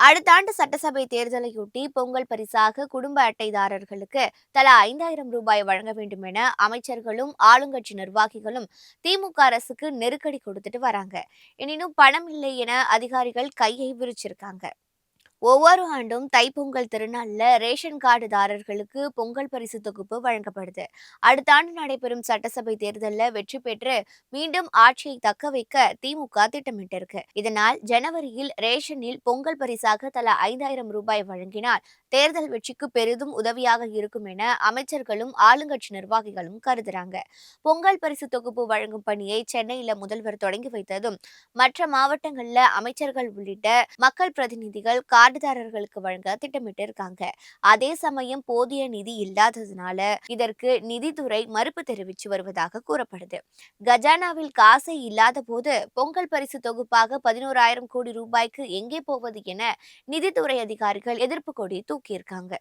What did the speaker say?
அடுத்த ஆண்டு சட்டசபை தேர்தலையொட்டி பொங்கல் பரிசாக குடும்ப அட்டைதாரர்களுக்கு தலா ரூபாய் 5,000 வழங்க வேண்டும் என அமைச்சர்களும் ஆளுங்கட்சி நிர்வாகிகளும் திமுக அரசுக்கு நெருக்கடி கொடுத்துட்டு வராங்க. எனினும் பணம் இல்லை என அதிகாரிகள் கையை விரிச்சிருக்காங்க. ஒவ்வொரு ஆண்டும் தைப்பொங்கல் திருநாள்ல ரேஷன் கார்டுதாரர்களுக்கு பொங்கல் பரிசு தொகுப்பு வழங்கப்படுது. அடுத்த ஆண்டு நடைபெறும் சட்டசபை தேர்தலில் வெற்றி பெற்று மீண்டும் ஆட்சியை தக்க வைக்க திமுக திட்டமிட்டிருக்கு. இதனால் ஜனவரியில் ரேஷனில் பொங்கல் பரிசாக தலா ரூபாய் 5,000 வழங்கினால் தேர்தல் வெற்றிக்கு பெரிதும் உதவியாக இருக்கும் என அமைச்சர்களும் ஆளுங்கட்சி நிர்வாகிகளும் கருதுறாங்க. பொங்கல் பரிசு தொகுப்பு வழங்கும் பணியை சென்னையில முதல்வர் தொடங்கி வைத்ததும் மற்ற மாவட்டங்கள்ல அமைச்சர்கள் உள்ளிட்ட மக்கள் பிரதிநிதிகள் கார்டுதாரர்களுக்கு வழங்க திட்டமிட்டு இருக்காங்க. அதே சமயம் போதிய நிதி இல்லாததுனால இதற்கு நிதித்துறை மறுப்பு தெரிவித்து வருவதாக கூறப்படுது. கஜானாவில் காசே இல்லாத போது பொங்கல் பரிசு தொகுப்பாக 11,000 கோடி ரூபாய்க்கு எங்கே போவது என நிதித்துறை அதிகாரிகள் எதிர்ப்பு கொடி தூக்கியிருக்காங்க.